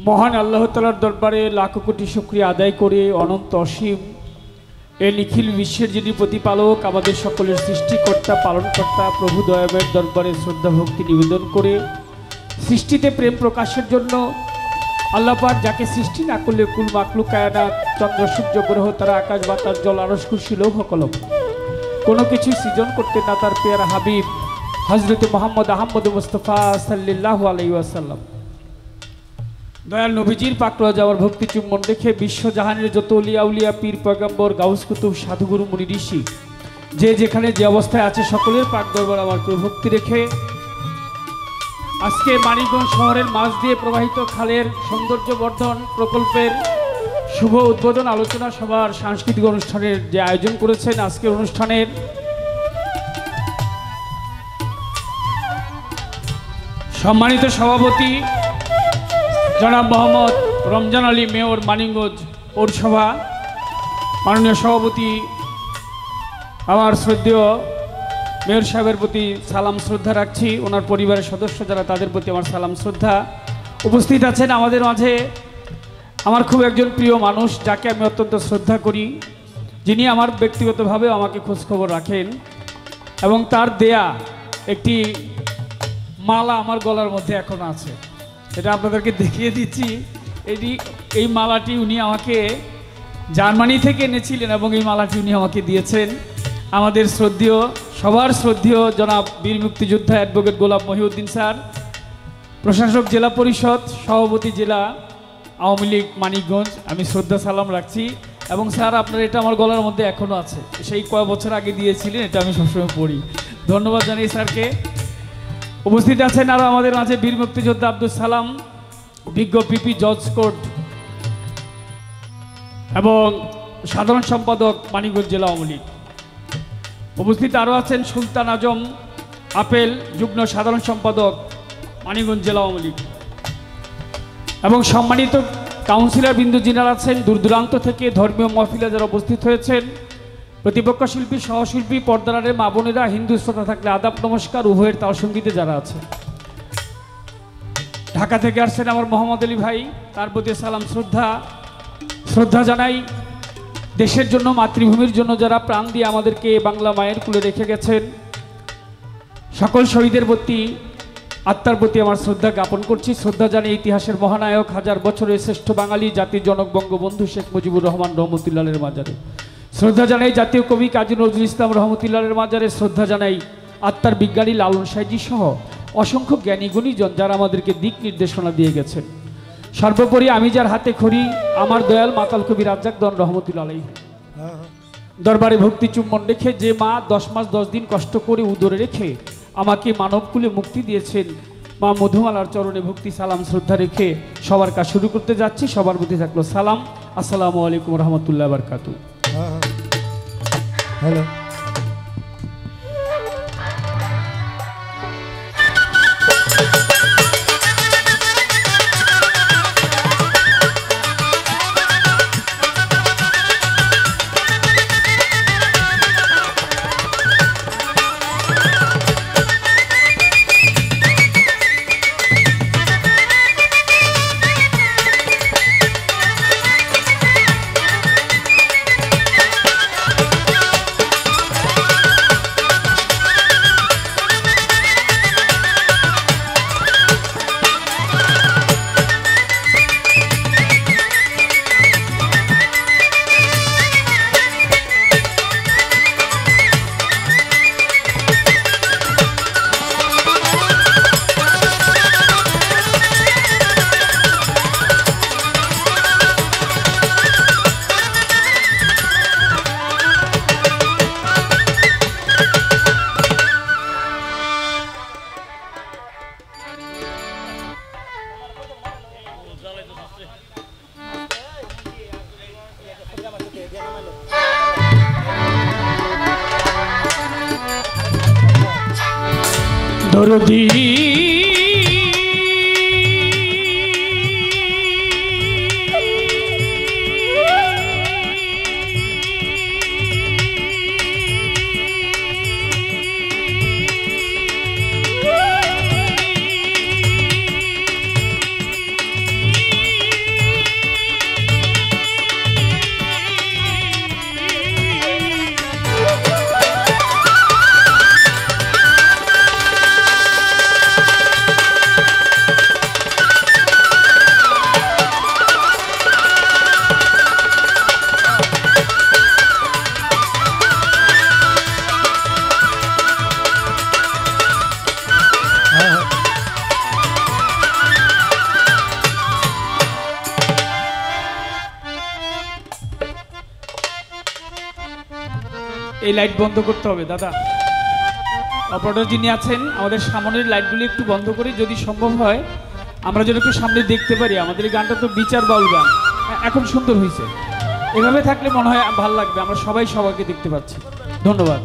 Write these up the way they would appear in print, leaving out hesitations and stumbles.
মহান আল্লাহ তাআলার দরবারে লাখো কোটি শুকরিয়া আদায় করে অনন্ত অসীম এই নিখিল বিশ্বের যিনি প্রতিপালক আমাদের সকলের সৃষ্টিকর্তা পালনকর্তা প্রভু দয়াময়ের দরবারে শ্রদ্ধা ভক্তি নিবেদন করে সৃষ্টিতে প্রেম প্রকাশের জন্য আল্লাহ পাক যাকে সৃষ্টি না করলে কুল মাকলুক কায়নাত চন্দ্র সূর্য গ্রহ তারা আকাশ বাতাস জল আরশ কুরসি লৌহ কলম কোনো কিছু সৃজন করতে না তার পেয়ারা হাবিব হযরত মুহাম্মদ আহমদ মুস্তাফা সাল্লাল্লাহু আলাইহি ওয়াসাল্লাম দয়াল নবীজির পাকড়া যাওয়ার ভক্তি চুম্বন রেখে বিশ্বজাহানের যত উলিয়া উলিয়া পীর পয়গম্বর গাউস কুতুব সাধুগুরু মুনি ঋষি যে যেখানে যে অবস্থায় আছে সকলের পাক দরবার আমার ভক্তি রেখে আজকে মানিকগঞ্জ শহরের মাঝ দিয়ে প্রবাহিত খালের সৌন্দর্য বর্ধন প্রকল্পের শুভ উদ্বোধন আলোচনা সভার সাংস্কৃতিক অনুষ্ঠানের যে আয়োজন করেছেন আজকের অনুষ্ঠানের সম্মানিত সভাপতি জনাব মোহাম্মদ রমজান আলী মেয়র মানিকগঞ্জ পৌরসভা মাননীয় সভাপতি আমার শ্রদ্ধেয় মেয়র সাহেবের প্রতি সালাম শ্রদ্ধা রাখছি ওনার পরিবারের সদস্য যারা তাদের প্রতি আমার সালাম শ্রদ্ধা উপস্থিত আছেন আমাদের মাঝে আমার খুব একজন প্রিয় মানুষ যাকে আমি অত্যন্ত শ্রদ্ধা করি যিনি আমার ব্যক্তিগতভাবে আমাকে খোঁজখবর রাখেন এবং তার দেয়া একটি মালা আমার গলার মধ্যে এখন আছে এটা আপনাদেরকে দেখিয়ে দিচ্ছি এই মালাটি উনি আমাকে জার্মানি থেকে এনেছিলেন এবং এই মালাটি উনি আমাকে দিয়েছেন আমাদের শ্রদ্ধেয় সবার শ্রদ্ধেয় জনাব বীর মুক্তিযোদ্ধা অ্যাডভোকেট গোলাম মহিউদ্দিন স্যার প্রশাসক জেলা পরিষদ সভাপতি জেলা আওয়ামী লীগ মানিকগঞ্জ আমি শ্রদ্ধা সালাম রাখছি এবং স্যার আপনার এটা আমার গলার মধ্যে এখনও আছে সেই কয়েক বছর আগে দিয়েছিলেন এটা আমি সবসময় পড়ি ধন্যবাদ জানাই স্যারকে উপস্থিত আছেন আরও আমাদের মাঝে বীর মুক্তিযোদ্ধা আব্দুল সালাম বিজ্ঞ পিপি জজ কোর্ট এবং সাধারণ সম্পাদক মানিকগঞ্জ জেলা আওয়ামী লীগ উপস্থিত আরও আছেন সুলতান আজম আপেল যুগ্ম সাধারণ সম্পাদক মানিকগঞ্জ জেলা আওয়ামী লীগ এবং সম্মানিত কাউন্সিলর বিন্দু যিনারা আছেন দূর দূরান্ত থেকে ধর্মীয় মহফিলে যারা উপস্থিত হয়েছেন প্রতিপক্ষ শিল্পী সহশিল্পী পর্দারের মা বোনেরা হিন্দু শ্রোতা থাকলে আদাব নমস্কার উভয়ের তাল সঙ্গীতে যারা আছে ঢাকা থেকে আসছেন আমার মোহাম্মদ আলী ভাই তার প্রতি সালাম শ্রদ্ধা জানাই দেশের জন্য মাতৃভূমির জন্য যারা প্রাণ দিয়ে আমাদেরকে বাংলা মায়ের কুলে রেখে গেছেন সকল শহীদের প্রতি আত্মার প্রতি আমার শ্রদ্ধা জ্ঞাপন করছি শ্রদ্ধা জানাই ইতিহাসের মহানায়ক হাজার বছরের শ্রেষ্ঠ বাঙালি জাতির জনক বঙ্গবন্ধু শেখ মুজিবুর রহমান রহমতুল্লাহের মাজারে শ্রদ্ধা জানাই জাতীয় কবি কাজী নজরুল ইসলাম রহমতুল্লাহের মাজারে শ্রদ্ধা জানাই আত্মার বিজ্ঞানী লালন সাইজি সহ অসংখ্য জ্ঞানী গুণীজন যারা আমাদেরকে দিক নির্দেশনা দিয়ে গেছেন সর্বোপরি আমি যার হাতে খড়ি আমার দয়াল মাতাল কবি রাজ্জাক দন রহমতুল্লাহ আলাইহি দরবারে ভক্তি চুম্বন রেখে যে মা 10 মাস 10 দিন কষ্ট করে উদরে রেখে আমাকে মানবকুলে মুক্তি দিয়েছেন মা মধুমালার চরণে ভক্তি সালাম শ্রদ্ধা রেখে সবার কাজ শুরু করতে যাচ্ছি সবার প্রতি থাকলো সালাম আসসালামু আলাইকুম রহমতুল্লাহ বারকাতু হ্যালো দরদি এই লাইট বন্ধ করতে হবে দাদা। অপারেটর যিনি আছেন আমাদের সামনের লাইটগুলি একটু বন্ধ করে যদি সম্ভব হয় আমরা যেন একটু সামনে দেখতে পারি। আমাদের এই গানটা তো বিচার বাউল গান, এখন সুন্দর হয়েছে। এভাবে থাকলে মনে হয় ভালো লাগবে, আমরা সবাই সবাইকে দেখতে পাচ্ছি। ধন্যবাদ।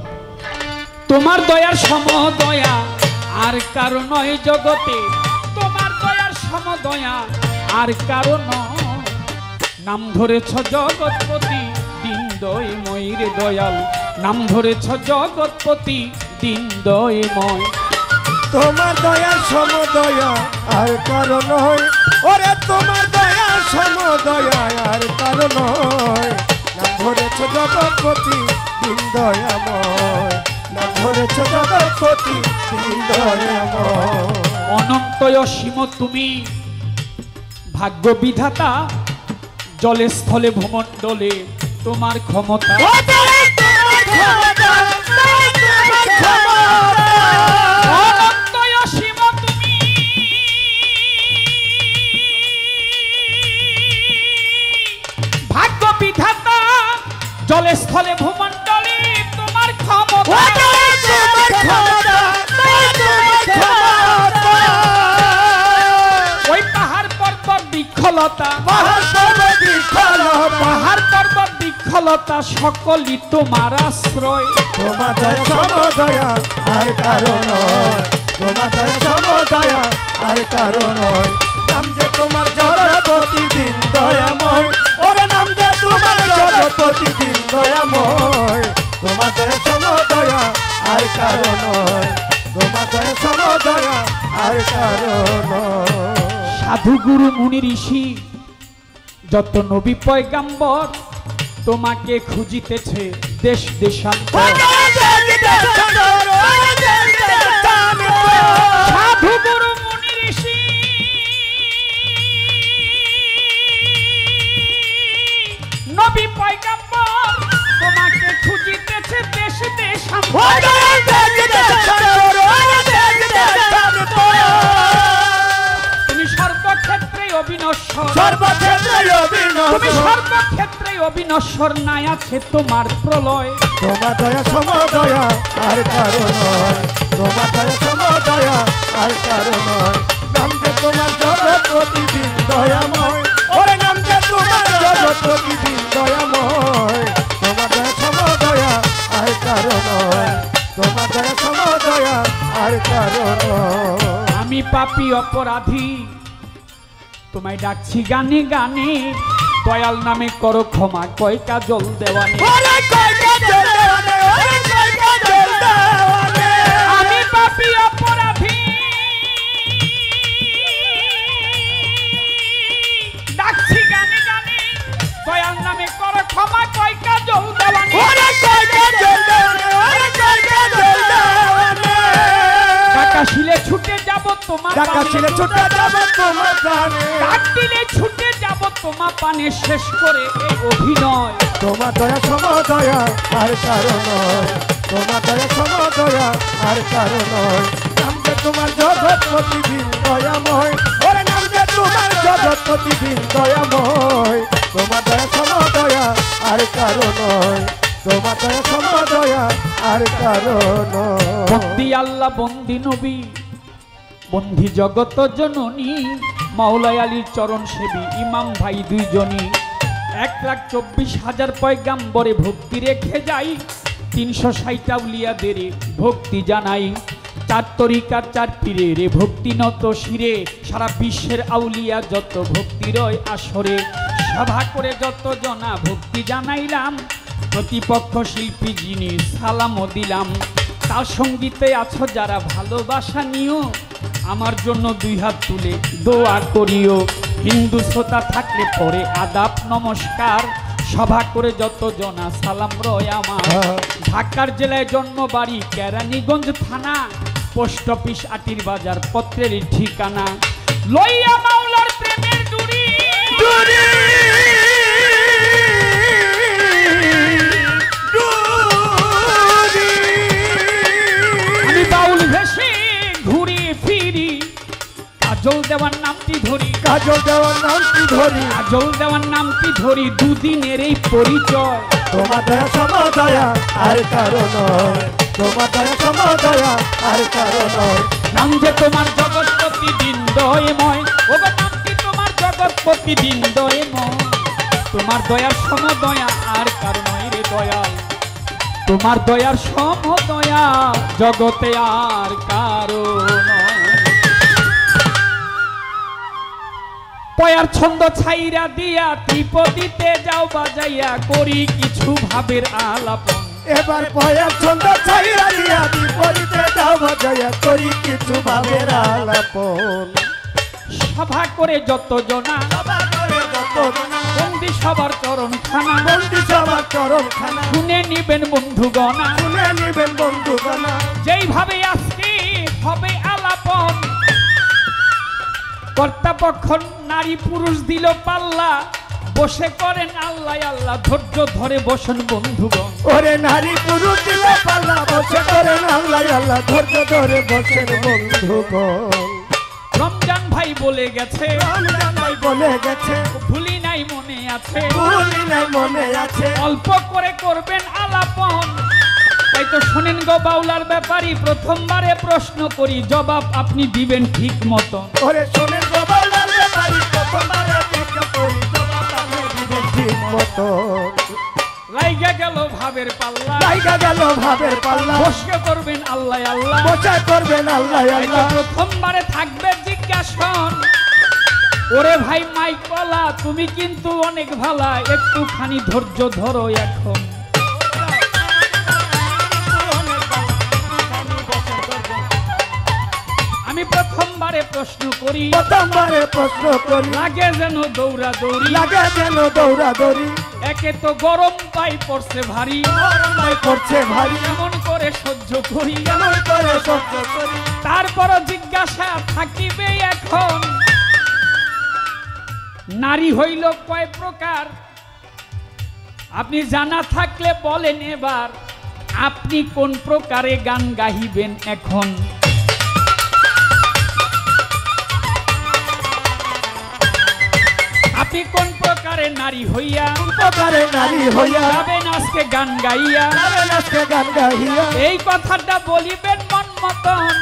তোমার দয়ার সমদয়া আর কারো নয় জগতে, তোমার দয়ার সমদয়া আর কারো নয়। নাম ধরেছ জগৎপতি দিন দয়ময় রে দয়াল, নাম ধরেছ জগৎপতি দিন দয়ময়। তোমার দয়ার সমদয়া আর কারো নয়, ওরে তোমার দয়ার সমদয়া আর কারো নয়। নাম ধরেছ জগৎপতি দিন দয়াময়, নাম ধরেছ জগৎপতি দিন দয়াময়। অনন্ত অসীম তুমি ভাগ্য বিধাতা, জলে স্থলে ভূমণ্ডলে তোমার ক্ষমতা। অনন্ত অসীম তুমি ভাগ্য বিধাতা, জলে স্থলে ভূমণ্ডলে তোমার ক্ষমতা। ওই পাহাড় পর্বত বৃক্ষলতা, পাহাড় পর্বত বৃক্ষলতা সকলই তোমার আশ্রয়। তোমার দয়া সমদয়া আর কারো নয়, তোমার দয়া সমদয়া আর কারো নয়। নাম যে তোমার জগৎপতি দিন দয়াময়, ওরে নাম যে তোমার জগৎপতি দিন দয়াময়। তোমার দয়া সমদয়া আর কারো নয়, তোমার দয়া সমদয়া আর কারো নয়। সাধু গুরু মুনি ঋষি যত নবী পয়গাম্বর তোমাকে খুঁজিতেছে দেশ দেশান্তর। সাধু গুরু মুনি ঋষি নবী পয়গাম্বর তোমাকে খুঁজিতেছে দেশ দেশান্তর। তুমি সর্বক্ষেত্রে অবিনশ্বর, তুমি সর্বক্ষেত্রে অবিনশ্বর, নাই আছে তোমার প্রলয়। তোমার দয়া সমদয়া আর কারো নয়, তোমার দয়া সমদয়া আর কারো নয়। নাম যে তোমার জগৎপতি দিন দয়াময়, ওরে নাম যে তোমার জগৎপতি দিন দয়াময়। তোমার দয়া সমদয়া আর কারো নয়, তোমার দয়া সমদয়া আর কারো নয়। আমি পাপী অপরাধী তোমায় ডাকছি গানে গানে, দয়াল নামে করো ক্ষমা, কয় কাজল দেওয়ানে। আমি পাপী অপরাধী ডাকছি গানে গানে, দয়াল নামে করো ক্ষমা, কয় কাজল দেওয়ানে। ডাকাশিলে ছুটে যাব তোমার, ডাকাশিলে ছুটে যাব তোমার প্রাণে, ডাক দিলে ছুটে যাব তোমার পানে, শেষ করে এই অভিনয়। তোমার দয়া সমদয়া আর কারো নয়, তোমার দয়া সমদয়া আর কারো নয়। নাম যে তোমার জগৎপতি দিন দয়াময়, ওরে নাম যে তোমার জগৎপতি দিন দয়াময়। তোমার দয়া সমদয়া আর কারো নয়, তোমার দয়া সমদয়া আর কারো নয়। বন্দি আল্লাহ বন্দি নবী বন্দি জগত জননী, মাওলাই আলীর চরণ সেবী ইমাম ভাই দুইজনই। 1,24,000 পয়গাম্বরে ভক্তি রেখে যাই, 360 আউলিয়াদের ভক্তি জানাই। 4 তরিকার 4 পীরের ভক্তি নত শিরে, সারা বিশ্বের আউলিয়া যত ভক্তি রয় আসরে। সভা করে যত জনা ভক্তি জানাইলাম, প্রতিপক্ষ শিল্পী যিনি সালামও দিলাম। তার সঙ্গীতে আছো যারা ভালোবাসা নিও, আমার জন্য 2 হাত তুলে দোয়া করিও। হিন্দু শ্রোতা থাকলে পরে আদাব নমস্কার, সভা করে যত জনা সালাম রয় আমার। ঢাকার জেলায় জন্ম, বাড়ি কেরানীগঞ্জ থানা, পোস্ট অফিস আটির বাজার, পত্রের ঠিকানা। লইয়া মাওলার প্রেমের ডুরি, আমি বাউল ভেসে ঘুরি ফিরি, কাজল দেওয়ার নামটি ধরি, কাজল দেওয়ার নামটি ধরি, কাজল দেওয়ার নামটি ধরি। দুদিনের এই পরিচয়, তোমার দয়া সমদয়া আর কারো নয়, তোমার দয়া সমদয়া আর কারো নয়। নাম যে তোমার জগৎপতি দিনদয়ময়, ও গো নামটি তোমার জগৎপতি দিনদয়ময়, তোমার দয়ার সমদয়া আর কারো নয় রে দয়াল, তোমার দয়ার সমদয়া জগতে আর কারো নয়। পয়ার ছন্দ ছাইরা দিয়া ত্রিপদিতে যাও বাজাইয়া, করি কিছু ভাবের আলাপন। এবার পয়ার ছন্দ ছাইরা দিয়া বিপরীতে যাও বাজাইয়া, করি কিছু ভাবের আলাপন। সভা করে যত জনা, সভা করে যত জনা, বন্দি সবার চরণ খানা, বন্দি সবার চরণ খানা, শুনে নিবেন বন্ধুগণা, শুনে নিবেন বন্ধুগণা। যেইভাবে আজকে হবে আলাপন, কর্তাপক্ষ নারী পুরুষ দিল পাল্লা, বসে করেন আল্লাহ আল্লাহ, ধৈর্য ধরে বসেন বন্ধুগণ। ওরে নারী পুরুষ দিল পাল্লা, বসে করেন আল্লাহ আল্লাহ, ধৈর্য ধরে বসেন বন্ধুগণ। রমজান ভাই বলে গেছে, রমজান ভাই বলে গেছে, ভুলি নাই মনে আছে, ভুলি নাই মনে আছে, অল্প করে করবেন আলাপন। তাই তো শোনেন গো বাউলার ব্যাপারী, প্রথমবারে প্রশ্ন করি, জবাব আপনি দিবেন ঠিক মতন। ওরে শোনেন গো বাউলার ব্যাপারী, প্রথমবারে প্রশ্ন করি, জবাব আপনি দিবেন ঠিক মতন। লাইগা গেল ভাবের পাল্লা, লাইগা গেল ভাবের পাল্লা, বসে করবেন আল্লাহ আল্লাহ, বসে করবেন আল্লাহ তাই তো আল্লাহ। প্রথমবারে থাকবে জিজ্ঞাসন, ওরে ভাই মাইকলা তুমি কিন্তু অনেক ভালা, একটুখানি ধৈর্য ধরো এখন। আমি প্রথমবারে প্রশ্ন করি, প্রথমবারে প্রশ্ন করি, লাগে যেন দৌড়া দৌড়ি, লাগে যেন দৌড়া দৌড়ি, একে তো গরম পাই পড়ছে ভারী, গরমাই করছে ভারী, কেমন করে সহ্য করি, কেমন করে সহ্য করি। তারপরও জিজ্ঞাসা থাকিবে এখন, নারী হইল কয় প্রকার, আপনি জানা থাকলে বলেন এবার, আপনি কোন প্রকারে গান গাহিবেন এখন। আপনি কোন প্রকারে নারী হইয়া, প্রকারে নারী হইয়া, যাবেন আজকে গান গাইয়া, যাবেন আজকে গান গাহিয়া, এই কথাটা বলিবেন মন মতন।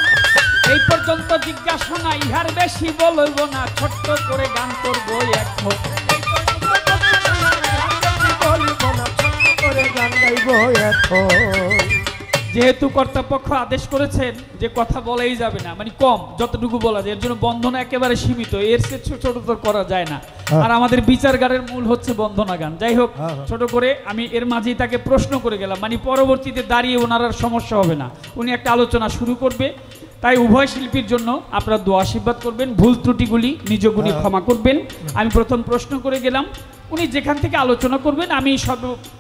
এই পর্যন্ত জিজ্ঞাসা ইহার বেশি বলব না, ছোট্ট করে গান করবো এখন। বলিব না, ছোট্ট করে গান গাইব এখন। যেহেতু কর্তৃপক্ষ আদেশ করেছেন যে কথা বলাই যাবে না, মানে কম যতটুকু বলা যায়, এর জন্য বন্ধনা একেবারে সীমিত, এর চেয়ে ছোট তো করা যায় না। আর আমাদের বিচার গানের মূল হচ্ছে বন্ধনা গান। যাই হোক, ছোট করে আমি এর মাঝেই তাকে প্রশ্ন করে গেলাম, মানে পরবর্তীতে দাঁড়িয়ে ওনার আর সমস্যা হবে না, উনি একটা আলোচনা শুরু করবে। তাই উভয় শিল্পীর জন্য আপনারা দোয়া আশীর্বাদ করবেন, ভুল ত্রুটিগুলি নিজ গুণে ক্ষমা করবেন। আমি প্রথম প্রশ্ন করে গেলাম, উনি যেখান থেকে আলোচনা করবেন আমি সব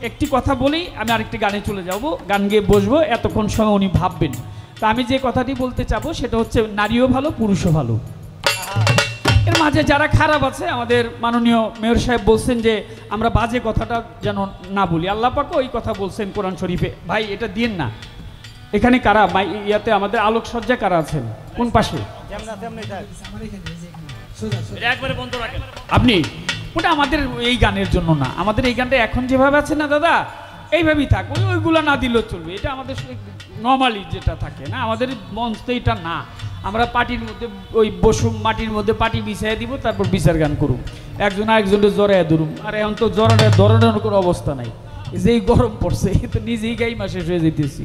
একটি কথা বলেই আমি আরেকটি গানে চলে যাব, গান গেয়ে বসবো, এতক্ষণ সময় উনি ভাববেন। তা আমি যে কথাটি বলতে চাবো সেটা হচ্ছে নারীও ভালো পুরুষও ভালো। এর মাঝে যারা খারাপ আছে, আমাদের মাননীয় মেয়র সাহেব বলছেন যে আমরা বাজে কথাটা যেন না বলি, আল্লাহ পাকও ওই কথা বলছেন কোরআন শরীফে। ভাই এটা দিন না, এখানে কারা ইয়াতে আমাদের আলোকসজ্জা কারা আছেন কোন পাশে, আপনি ওটা আমাদের এই গানের জন্য না, আমাদের এই গানটা এখন যেভাবে আছে না দাদা, এইভাবেই থাক, ওইগুলো না দিলেও চলবে, এটা আমাদের নর্মালি যেটা থাকে না, আমাদের মঞ্চ তো এটা না। আমরা পার্টির মধ্যে ওই বসুম, মাটির মধ্যে পার্টি বিছাই দিব, তারপর বিচার গান করুম, একজন আরেকজনের জড়াইয়া ধরুম। আর এখন তো জড়ানোর কোনো অবস্থা নাই, যেই গরম পড়ছে তো নিজেই গাই মাসে হয়ে যেতেছি,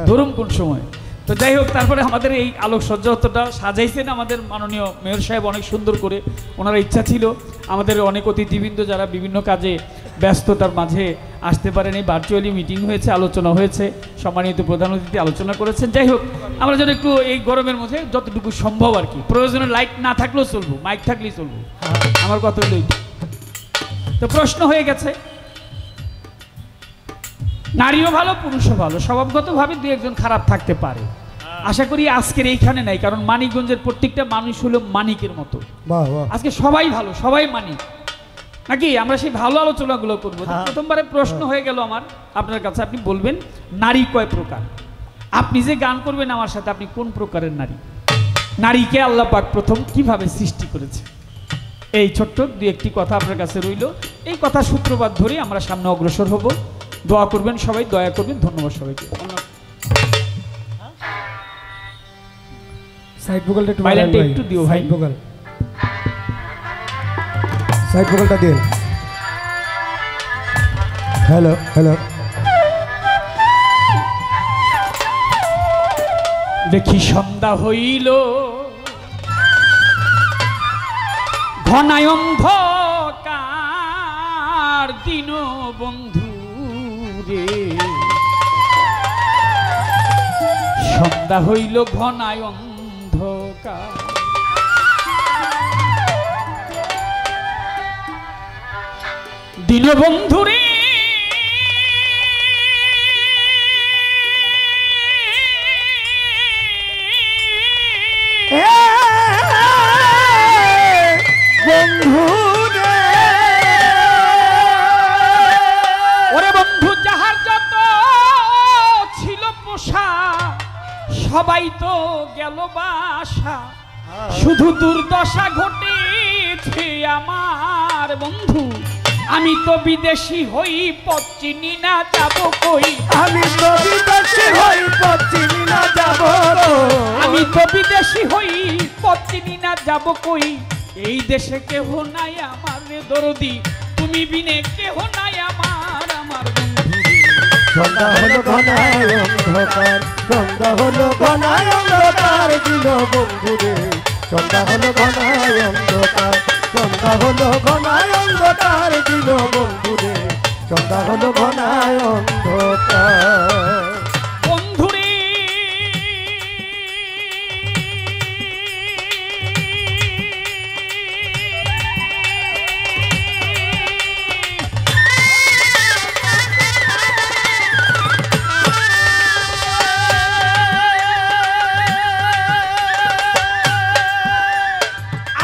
ধরুম কোন সময়। তো যাই হোক, তারপরে আমাদের এই আলোকসজ্জা অতটা সাজাইছেন আমাদের মাননীয় মেয়র সাহেব অনেক সুন্দর করে, ওনার ইচ্ছা ছিল আমাদের অনেক অতিথিবৃন্দ যারা বিভিন্ন কাজে ব্যস্ততার মাঝে আসতে পারেনি, ভার্চুয়ালি মিটিং হয়েছে, আলোচনা হয়েছে, সম্মানিত প্রধান অতিথি আলোচনা করেছেন। যাই হোক, আমরা যেন একটু এই গরমের মধ্যে যতটুকু সম্ভব আর কি, প্রয়োজনে লাইট না থাকলেও চলবো, মাইক থাকলেই চলবো, আমার কথা হলো এইটা। তো প্রশ্ন হয়ে গেছে, নারীও ভালো পুরুষও ভালো, স্বভাবগতভাবে দুই একজন খারাপ থাকতে পারে, আশা করি আজকের এইখানে নাই, কারণ মানিকগঞ্জের প্রত্যেকটা মানুষ হলো মানিকের মতো, আজকে সবাই ভালো, সবাই মানিক নাকি, আমরা সেই ভালো আলোচনাগুলো করবো। প্রথমবারে প্রশ্ন হয়ে গেল আমার আপনার কাছে, আপনি বলবেন নারী কয় প্রকার, আপনি যে গান করবেন আমার সাথে, আপনি কোন প্রকারের নারী, নারীকে আল্লাহ পাক প্রথম কিভাবে সৃষ্টি করেছে, এই ছোট্ট দুই একটি কথা আপনার কাছে রইল। এই কথা সূত্রপাত ধরে আমরা সামনে অগ্রসর হব। দোয়া করবেন সবাই, দয়া করবেন। ধন্যবাদ সবাইকে। সাইড ভোকালটা একটু মাইলানটা একটু দিও ভাই। সাইড ভোকাল, সাইড ভোকালটা দিন। Hello hello. দেখি সন্ধ্যা হইল ঘনায় অন্ধকার দিন বন্ধু রে, সন্ধ্যা হইল ঘনায় অন্ধকার, দিন বন্ধু রে বন্ধু রে, ওরে বন্ধু যাহার যত ছিল পোষা সবাই তো গেল বাসা, শুধু দুর্দশা ঘটেছে আমার বন্ধু, আমি তো বিদেশি হই পথ চিনি না যাব কই, আমি তো বিদেশি হই পথ চিনি না যাব, আমি তো বিদেশি হই পথ চিনি না যাব কই, এই দেশে কেহ নাই আমার রে দরদি, তুমি বিনে কেহ নাই আমার আমার বন্ধু। সন্ধ্যা হলো ঘনায় অন্ধকার, সন্ধ্যা হলো ঘনায় অন্ধকার দিন বন্ধু রে, সন্ধ্যা হলো ঘনায় অন্ধকার, সন্ধ্যা হলো ঘনায় অন্ধকার দিন বন্ধু রে, সন্ধ্যা হলো ঘনায় অন্ধকার। বন্ধুরে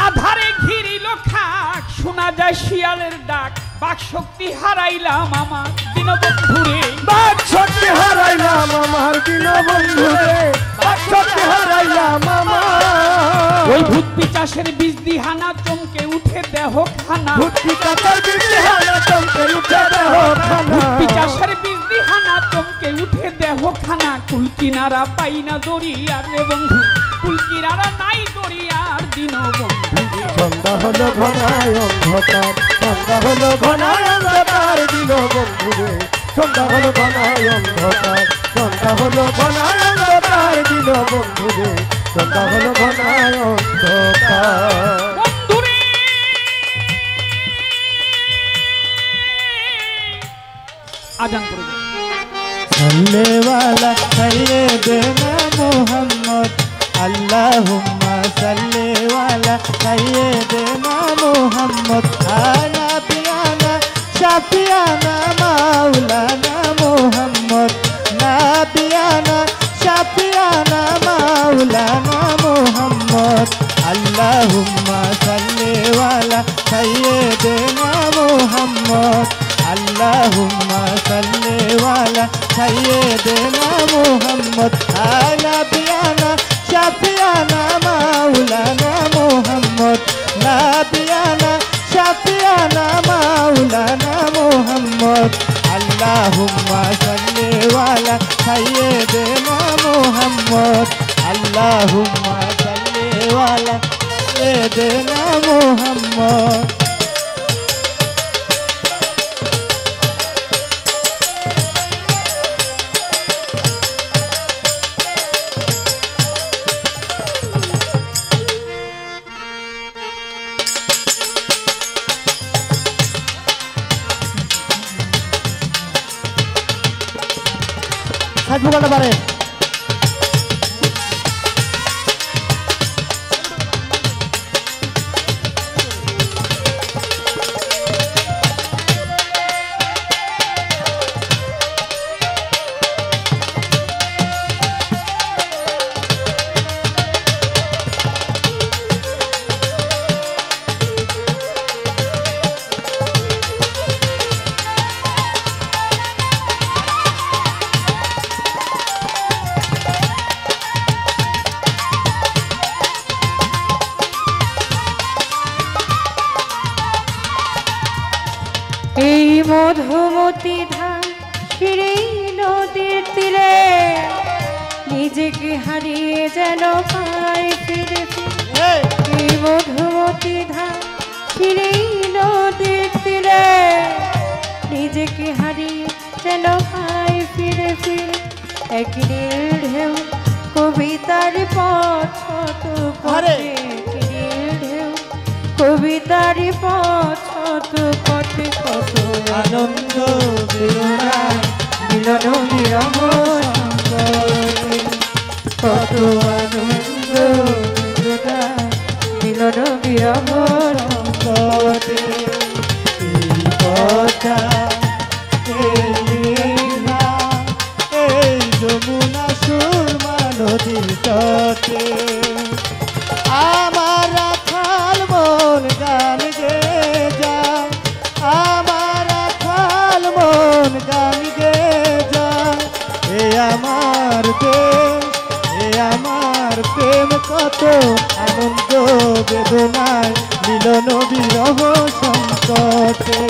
আধারে ঘিরিল খাক, শোনা যায় শিয়ালের ডাক, বাক শক্তি হারাইলাম আমার দিন বন্ধুরে, বাক শক্তি হারাইলাম আমার দিন বন্ধু রে, বাক শক্তি হারাইলাম আমার। ওই ভূত পিচাসের বীজ দিহানা চমকে উঠে দেহ খানা, ভূত পিচাসের বীজ দিহানা চমকে উঠে দেহ খানা, ভূত পিচাসের বীজ দিহানা চমকে উঠে দেহ খানা, কুল কিনারা পাই না দরিয়ার রে বন্ধু, কুল কিনারা নাই দরিয়ার দিন বন্ধু। সন্ধ্যা হলো ঘনায় অন্ধকার, সন্ধ্যা হলো ঘনায় অন্ধকার দিন বন্ধু রে, সন্ধ্যা হলো ঘনায় অন্ধকার, সন্ধ্যা হলো ঘনায় অন্ধকার দিন বন্ধু রে, সন্ধ্যা হলো ঘনায় অন্ধকার। বন্ধুরে আজান করে দেন। सल्ले वाला सैयदना मोहम्मद, अल्लाहुम्मा सल्ले वाला सैयदना मोहम्मद, आना पियाना शाफियाना मौलाना मोहम्मद, नाबियाना शाफियाना मौलाना मोहम्मद, अल्लाहुम्मा सल्ले वाला सैयदना मोहम्मद, अल्लाहुम्मा सल्ले वाला सैयदना मोहम्मद, आना पियाना शाफियाना मौलाना मोहम्मद, नाबियाना शाफियाना मौलाना मोहम्मद, अल्लाहुम्मा सल्ले वाला सैयदना मोहम्मद, अल्लाहुम्मा सल्ले वाला सैयदना मोहम्मद। সাইড ভোকালটা পারে। এই মধুমতি ধান সেই নদীর তীরে নিজেকে হারিয়ে যেন পাই ফিরে ফিরে এই মধুমতি ধাম সেই নদীর তীরে নিজেকে হারিয়ে যেন পাই ফিরে ফিরে এক নীল ঢেউ কবিতার পথ পথে নীল ঢেউ কবিতার পথ পথে কত আনন্দ বেদনায় মিলন বিরহ কত আনন্দ বেদনায় মিলন বিরহ পথে এই কথা এই লীলা, এই যমুনা সুরমা নদীর তটে আমার রাখাল মন গান গে যায়, আমার রাখাল মন গান গে যায়। এ আমার দেশ, এ আমার প্রেম কত আনন্দ বেদনায় মিলন বিরহ সংকটে।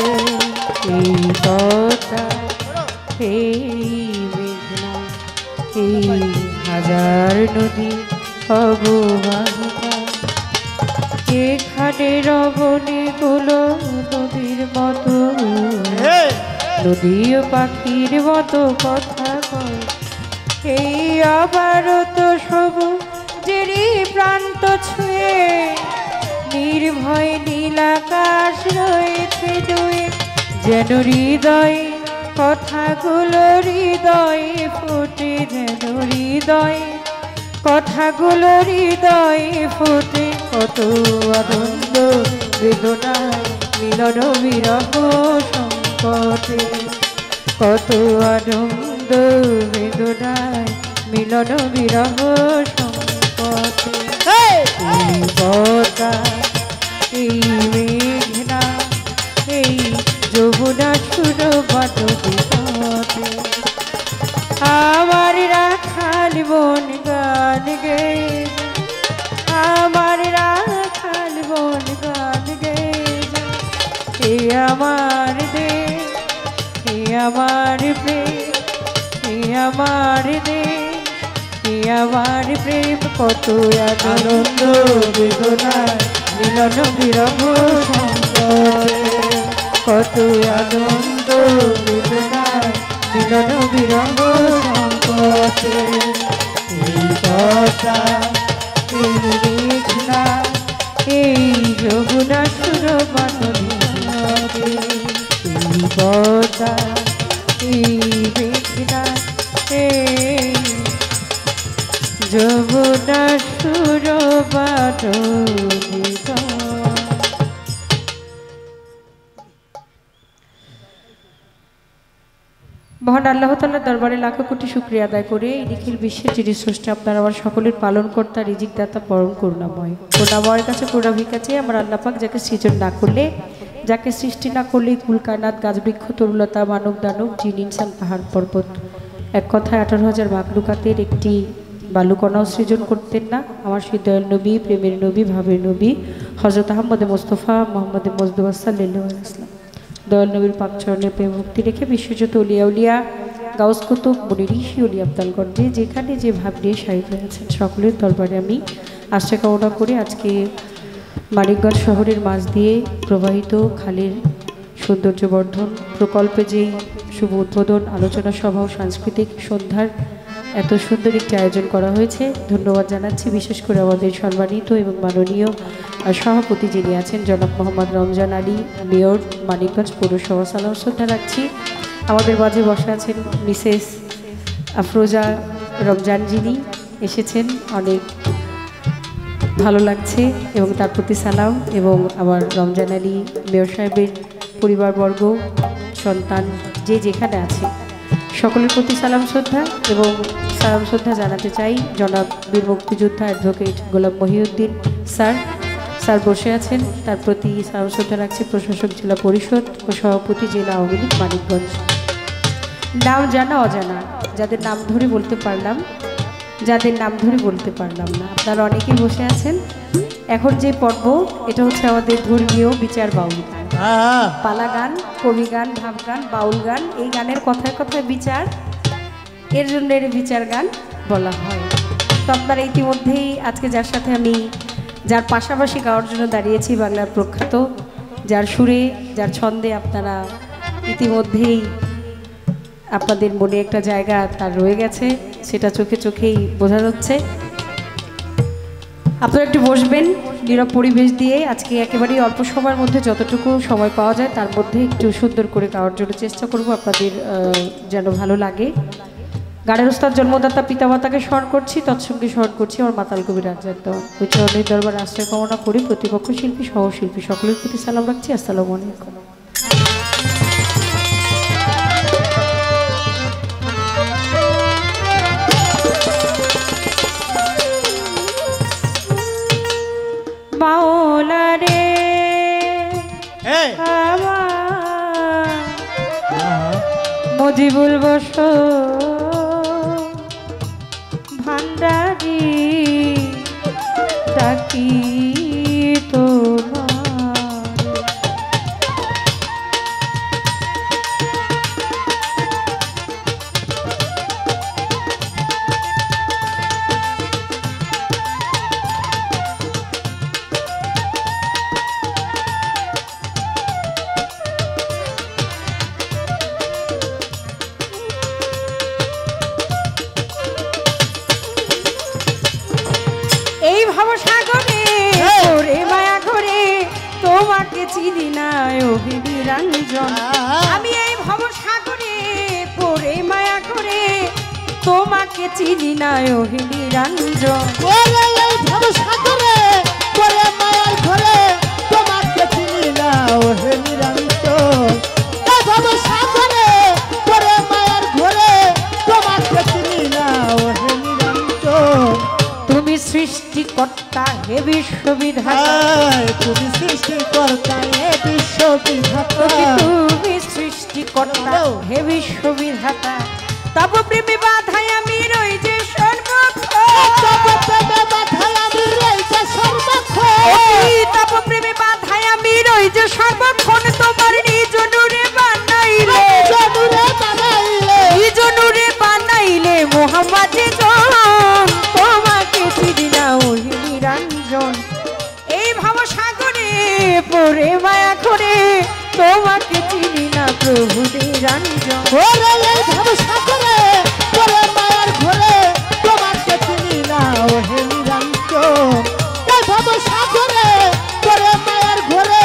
এই কথা এই মেঘনা এই হাজার নদী অববাহিকা এখানে রবণী গুলো নদীর মতো নদী ও পাখির মতো কথা কয় এই আবার তো সবুজেরই প্রান্ত ছুঁয়ে নির্ভয় নীলাকাশ রয়েছে দুয়ে যেন হৃদয় কথাগুলো হৃদয়ে ফোটে যেন হৃদয় কথাগুলো হৃদয়ে ফোটে কত আনন্দ বেদনা মিলন বিরহ সংকটে কত আনন্দ বেদনায় মিলন বিরহ সংকটে এই বতা এই মেঘনা এই যমুনা সুরবাদ দিতে আমার রাখাল মন গান গে আমার রাখাল মন গান গে এ আমার দেশ এ আমার প্রেম এ আমার দেশ এ আমার প্রেম কত আনন্দ বেদনায় মিলন বিরহ সংকটে কত আনন্দ বেদনায় মিলন বিরহ সংকটে এই কথা এই মেঘনা এই যমুনা সুরমা নদী এই বদা এই মেঘনা এই যমুনা সুরমা নদী মহান আল্লাহ তাআলার দরবারে লাখো কোটি শুকরিয়া আদায় করে এই নিখিল বিশ্বের যিনি স্রষ্টা আপনার আমার সকলের পালনকর্তা রিজিক দাতা পরম করুণাময়ের কাছে করুণাভির কাছে আমার আল্লাহ পাক যাকে সৃজন না করলে যাকে সৃষ্টি না করলে কুল কায়নাত গাছবৃক্ষ তরুলতা মানব দানব জিন ইনসান পাহাড় পর্বত এক কথায় 18,000 মাখলুকাতের একটি বালুকণাও সৃজন করতেন না আমার সেই দয়াল নবী প্রেমের নবী ভাবের নবী হযরত আহমদ মোস্তফা মোহাম্মদ মুজতবা সাল্লাল্লাহু আলাইহি ওয়াসাল্লাম দয়াল নবীর পাক চরণে প্রেম ভক্তি রেখে বিশ্বযত উলিয়া উলিয়া গাউস কুতুব মুনি ঋষি উলি আবদালগঞ্জে যেখানে যে ভাব নিয়ে শায়িত হয়েছেন সকলের দরবারে আমি আশা কামনা করি আজকে মানিকগঞ্জ শহরের মাঝ দিয়ে প্রবাহিত খালের সৌন্দর্যবর্ধন প্রকল্পে যেই শুভ উদ্বোধন আলোচনা সভা ও সাংস্কৃতিক সন্ধ্যার এত সুন্দর একটি আয়োজন করা হয়েছে ধন্যবাদ জানাচ্ছি বিশেষ করে আমাদের সম্মানিত এবং মাননীয় সভাপতি যিনি আছেন জনাব মোহাম্মদ রমজান আলী মেয়র মানিকগঞ্জ পৌরসভা সালাম শ্রদ্ধা রাখছি আমাদের মাঝে বসে আছেন মিসেস আফরোজা রমজান যিনি এসেছেন অনেক ভালো লাগছে এবং তার প্রতি সালাম এবং আমার রমজান আলী মেয়র সাহেবের পরিবারবর্গ সন্তান যে যেখানে আছে সকলের প্রতি সালাম শ্রদ্ধা এবং সালাম শ্রদ্ধা জানাতে চাই জনাব বীর মুক্তিযোদ্ধা অ্যাডভোকেট গোলাম মহিউদ্দিন স্যার বসে আছেন তার প্রতি সালাম শ্রদ্ধা রাখছি প্রশাসক জেলা পরিষদ ও সভাপতি জেলা আওয়ামী লীগ মানিকগঞ্জ নাম জানা অজানা যাদের নাম ধরে বলতে পারলাম না আপনারা অনেকেই বসে আছেন এখন যে পর্ব এটা হচ্ছে আমাদের ধর্মীয় বিচার বাউল গান হ্যাঁ পালা গান, কবি গান, ভাব গান, বাউল গান, এই গানের কথায় কথায় বিচার, এর জন্য এর বিচার গান বলা হয়। তো আপনারা ইতিমধ্যেই আজকে যার সাথে আমি যার পাশাপাশি গাওয়ার জন্য দাঁড়িয়েছি, বাংলার প্রখ্যাত, যার সুরে যার ছন্দে আপনারা ইতিমধ্যেই আপনাদের মনে একটা জায়গা তার রয়ে গেছে, সেটা চোখে চোখেই বোঝা যাচ্ছে। আপনারা একটু বসবেন নীরব পরিবেশ দিয়ে। আজকে একেবারেই অল্প সময়ের মধ্যে যতটুকু সময় পাওয়া যায় তার মধ্যে একটু সুন্দর করে গাওয়ার জন্য চেষ্টা করব, আপনাদের যেন ভালো লাগে। গানের উস্তাদ জন্মদাতা পিতামাতাকে স্মরণ করছি, তৎসঙ্গে স্মরণ করছি আমার মাতাল কবি রাজ্জাক দেওয়ান। ওই চরণের দরবার আশ্রয় কামনা করি। প্রতিপক্ষ শিল্পী সহশিল্পী সকলের প্রতি সালাম রাখছি। আসসালামু আলাইকুম। মাওলা রে আমার মজিবুল বস ভান্ডারি ডাকি তোমার। এই ভবসাগরে ওরে মায়া করে তোমাকে চিনি না ওহে নিরঞ্জন। আমি এই ভবসাগরে পড়ে মায়া করে তোমাকে চিনি না ওহে নিরঞ্জন। এই ভবসাগরে পড়ে মায়ার ঘরে তোমাকে চিনি না ওহে নিরঞ্জন। এই ভবসাগরে পড়ে মায়ার ঘরে তোমাকে চিনি না ওহে নিরঞ্জন। তুমি সৃষ্টিকর্তা হে বিশ্ববিধাতা, তুমি সৃষ্টিকর্তা হে বিশ্ববিধাতা। তুমি সৃষ্টিকর্তা হে বিশ্ববিধাতা। তব প্রেমে বাধায় আমি রই যে সর্বক্ষণ, তব প্রেমে বাধায় আমি রই যে সর্বক্ষণ, তব প্রেমে বাধায় আমি রই যে সর্বক্ষণ। তোমার নিজ নূরে বানাইলে, নিজ নূরে বানাইলে মোহাম্মদ জন। তোমাকে চিনি না ওহে নিরঞ্জন। এই ভবসাগরে পড়ে মায়া করে তোমাকে চিনি না প্রভু নিরঞ্জন। ওরে এই ভবসাগরে পড়ে মায়ার ঘরে তোমাকে চিনি না ওহে নিরঞ্জন। এই ভবসাগরে পড়ে মায়ার ঘরে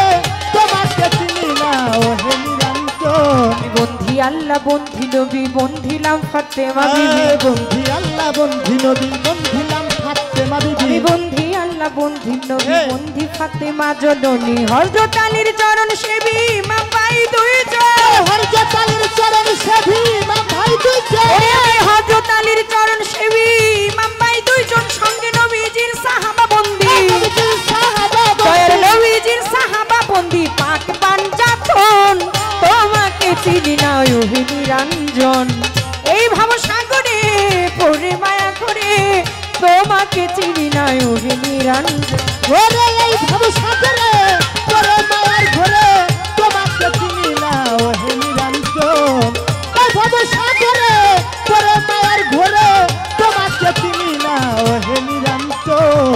তোমাকে চিনি না ওহে নিরঞ্জন। বন্ধি আল্লাহ বন্ধি নবী বন্ধিলাম ফাতেমা বিবি, বন্ধি আল্লাহ বন্ধি নবী বন্ধিলাম ফাতেমা বিবি। বন্ধি আল্লাহ বন্ধি নবী বন্ধি ফাতেমা জননী। হযরত আলীর চরণ সেবী ইমাম ভাই দুইজন, হযরত আলীর চরণ সেবী ইমাম ভাই দুইজন। হযরত আলীর চরণ সেবী ইমাম ভাই দুইজন, সঙ্গে নবীজির সাহাবা বন্দী, দয়ার নবীজির সাহাবা বন্দী। পাক পাঞ্জাতন তোমাকে চিনি না ওহে নিরঞ্জন। এই ভবসাগরে পড়ে মায়া করে তোমাকে চিনি না ওহে নিরঞ্জন। ওরে এই ভবসাগরে পড়ে মায়ার ঘরে তোমাকে চিনি না ওহে নিরঞ্জন। এই ভবসাগরে পড়ে মায়ার ঘরে তোমাকে চিনি না ওহে নিরঞ্জন।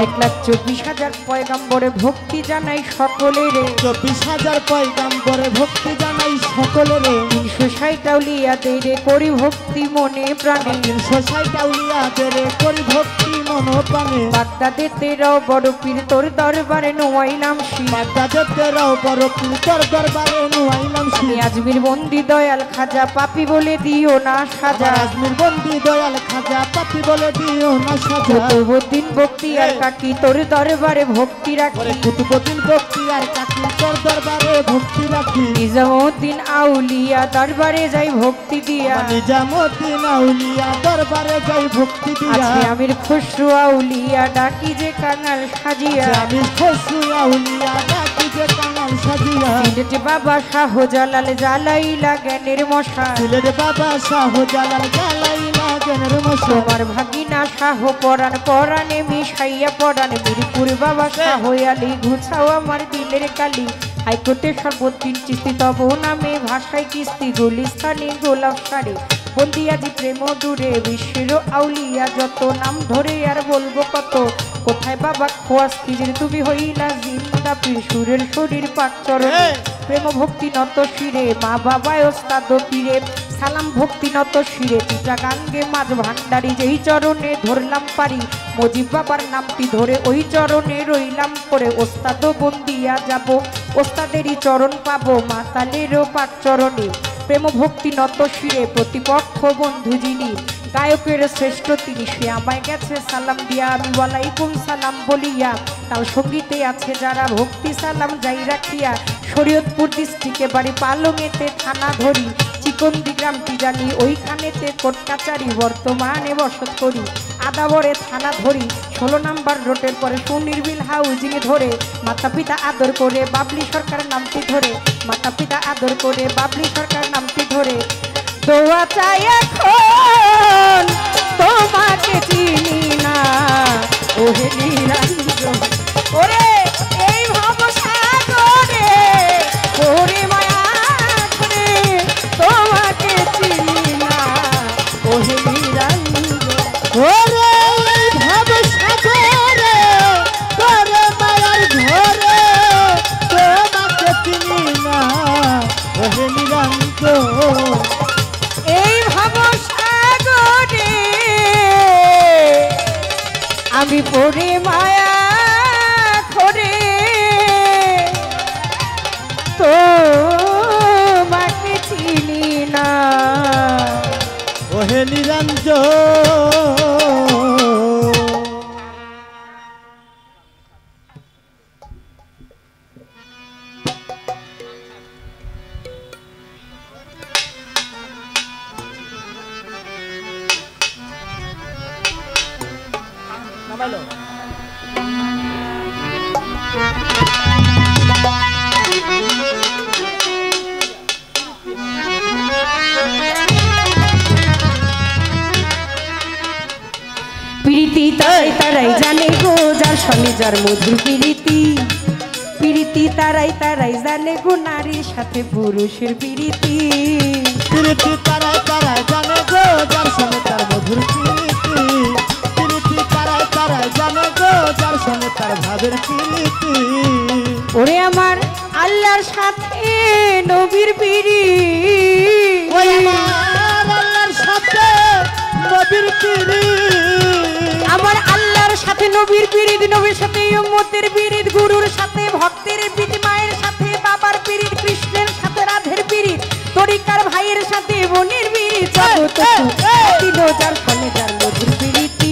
1,24,000 পয়গাম্বরে ভক্তি জানাই সকলের, 24,000 পয়গাম্বরে ভক্তি জানাই সকলের। 360 আউলিয়াদের করি ভক্তি মনে প্রাণে, 360 আউলিয়াদের করি ভক্তি মন প্রাণে। বাগদাদে তেরাও বড় পীর তোর দরবারে নোয়াইলাম শি, বাগদাদের তেরাও বড় পীর তোর দরবারে নোয়াইলাম শি। আজমির বন্দি দয়াল খাজা পাপি বলে দিও না সাজা, আজমির বন্দি দয়াল খাজা পাপি বলে দিও না সাজা। কুতুবউদ্দিন ভক্তি আর কাকি তোর দরবারে ভক্তি রাখি, কুতুবউদ্দিন ভক্তি আর কাকি তোর দরবারে ভক্তি রাখি। নিজামউদ্দিন আউলিয়া দরবারে যাই ভক্তি দিয়া, নিজামউদ্দিন আউলিয়া দরবারে যাই ভক্তি দিয়া। আছে আমির খসরু আউলিয়া ডাকি যে কাঙাল সাজিয়া, আমি খসরু আউলিয়া ডাকি যে কাঙাল সাজিয়া। সিলেট বাবা শাহজালাল জ্বালাইলা জ্ঞানের মশা, সিলেট বাবা শাহজালাল জ্বালাইলা জ্ঞানের মশা। তোমার ভাগিনা শাহ পরাণ পরাণে মিশাইয়া পরাণ, মিরপুর বাবা শাহ আলী ঘুছাও আমার দিলের কালি। হাইকোর্টে সর্বত্রিন চিস্তি তব নামে ভাষায় কিস্তি গুলিস্তানি গোলাপ সারে বন্দিয়াজি প্রেম দূরে বিশ্বের আউলিয়া যত নাম ধরে আর বলবো কত কোথায় বাবা খোয়াস কিজির তুমি হইলা জিন্দা সুরের শরীর পাক চরণে প্রেম ভক্তি নত শিরে মা বাবায় ওস্তাদ পীরে সালাম ভক্তি নত শিরে চিটা গাঙ্গে মাঝ ভান্ডারি যেই চরণে ধরলাম পারি মজিব বাবার নামটি ধরে ওই চরণে রইলাম করে ওস্তাদ বন্দিয়া যাব ওস্তাদেরই চরণ পাবো মাতালেরও পাক চরণে প্রেম ভক্তি নত শিরে প্রতিপক্ষ বন্ধু যিনি গায়কের শ্রেষ্ঠ তিনি সে আমায় গেছে সালাম দিয়া আমি ওয়ালাইকুম সালাম বলিয়া তাল সঙ্গীতে আছে যারা ভক্তি সালাম যাই রাখিয়া শরীয়তপুর ডিস্ট্রিক্টে বাড়ি পালংয়েতে থানা ধরি চিকন্দি গ্রামটি জানি ওইখানেতে কোর্ট কাচারি বর্তমানে বসত করি আদাবরে থানা ধরি 16 নম্বর রোডের পরে সুনির্বিল হাউজিং ধরে মাতা পিতা আদর করে বাবলি সরকার নামটি ধরে মাতা পিতা আদর করে বাবলি সরকার নামটি ধরে দোয়া চাই এখন তোমাকে চিনি না ওহে নিরঞ্জন ওরে এই ভবসাগরে ওরে মায়া করে তোমাকে চিনি না ওহে নিরঞ্জন ওরে ভবসাগরে তোরে মায়ার ঘরে তোমাকে চিনি না ওহে নিরঞ্জন এই ভবসাগরে আমি পড়ে মায়া করে তোমাকে চিনি না ওহে নিরঞ্জন প্রীতি তারাই তারাই জানে গো যার সঙ্গে যার মধুর প্রীতি প্রীতি তারাই তারাই জানে গো নারীর সাথে পুরুষের প্রীতি প্রীতি তারাই তারাই জানে গো যার সঙ্গে তার মধুর প্রীতি প্রীতি তারাই তারাই জানে গো যার সঙ্গে তার ভাবের প্রীতি ওরে আমার আল্লাহর সাথে নবীর প্রীতি ওই আমার আল্লাহর সাথে নবীর প্রীতি আমার আল্লাহর সাথে নবীর প্রীতি নবীর সাথে উম্মতের প্রীতি গুরুর সাথে ভক্তের প্রীতি মায়ের সাথে বাবার প্রীতি কৃষ্ণের সাথে রাধের প্রীতি তরিকার ভাইয়ের সাথে বোনের প্রীতি যার ফলে যার মধুর প্রীতি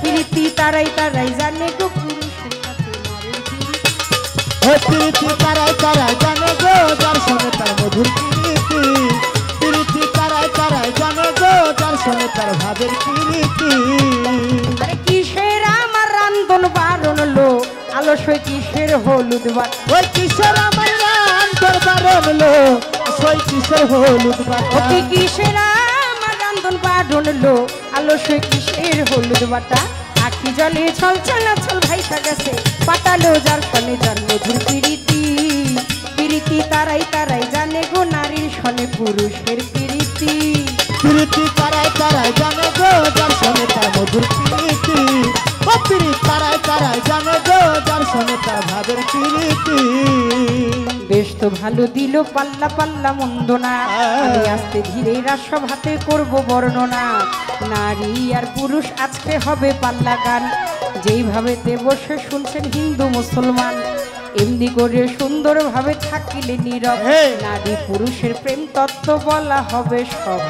প্রীতি তারাই তারাই জানে গো পুরুষের সাথে নারীর প্রীতি প্রীতি তারাই তারাই জানে গো যার সঙ্গে তার মধুর প্রীতি প্রীতি তারাই তারাই জানে গো যার সঙ্গে তার ভাবের প্রীতি আরে কিসের আমার রান্ধন বারণ লো আলস্য কিসের হলুদ বাট ওই কিশোর আমার রান্তর বারণ লো ওই কিশোর হলুদ বাটা ওকে কিসের আমার রান্ধন বারণ লো আলস্য কিসের হলুদ বাটা আখি জলে ছল চলাচল ভাইসা গেছে পাতালো যার ফলে যার মধুর প্রীতি প্রীতি তারাই তারাই জানে গো নারীর সনে পুরুষের প্রীতি প্রীতি তারাই তারাই জানে গো যার সঙ্গে তার মধুর প্রীতি ও প্রীতি তারাই তারাই জানে গো যার সঙ্গে তার ভাবের প্রীতি বেশ তো ভালো দিল পাল্লা পাল্লা মন্দ না আমি আস্তে ধীরে রাসভাতে করব বর্ণনা নারী আর পুরুষ আজকে হবে পাল্লা গান যেইভাবে বসে শুনছেন হিন্দু মুসলমান এমনি করে সুন্দরভাবে থাকিলে নীরব নারী পুরুষের প্রেম তত্ত্ব বলা হবে সব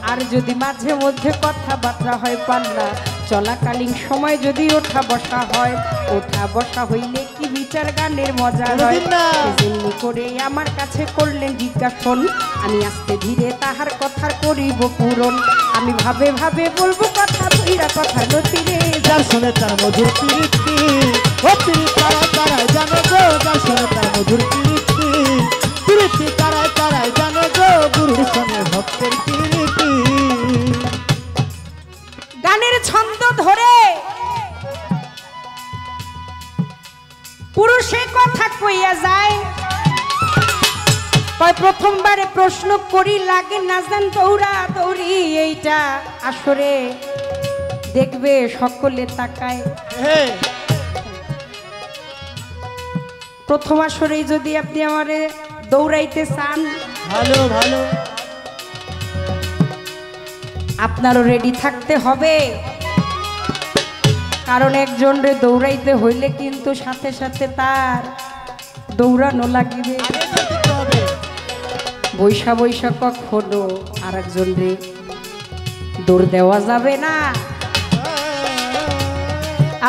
আর যদি মাঝে মধ্যে কথাবার্তা হয় পাল্লা চলাকালীন সময় যদি ওঠা বসা হয় ওঠা বসা হইলে কি বিচার গানের মজা হয় সেজন্য করে আমার কাছে করলেন জিজ্ঞাসন আমি আস্তে ধীরে তাহার কথার করিব পূরণ আমি ভাবে ভাবে বলবো কথা ধীরা কথা নতিরে যার সঙ্গে তার মধুর প্রীতি ও প্রীতি তারাই তারাই জানে গো যার সঙ্গে তার মধুর প্রীতি প্রীতি তারাই তারাই জানে গো গুরুর সঙ্গে ভক্তের প্রীতি গানের ছন্দ ধরে পুরুষে কথা কইয়া যায় কয় প্রথমবারে প্রশ্ন করি লাগে না জান দৌড়া দৌড়ি এইটা আসরে দেখবে সকলে তাকায়। প্রথম আসরেই যদি আপনি আমারে দৌড়াইতে চান, ভালো ভালো, আপনারও রেডি থাকতে হবে, কারণ একজনরে দৌড়াইতে হইলে কিন্তু সাথে সাথে তার দৌড়ানো লাগিবে। বৈশা বৈশা কখনো আর একজনরে দৌড় দেওয়া যাবে না।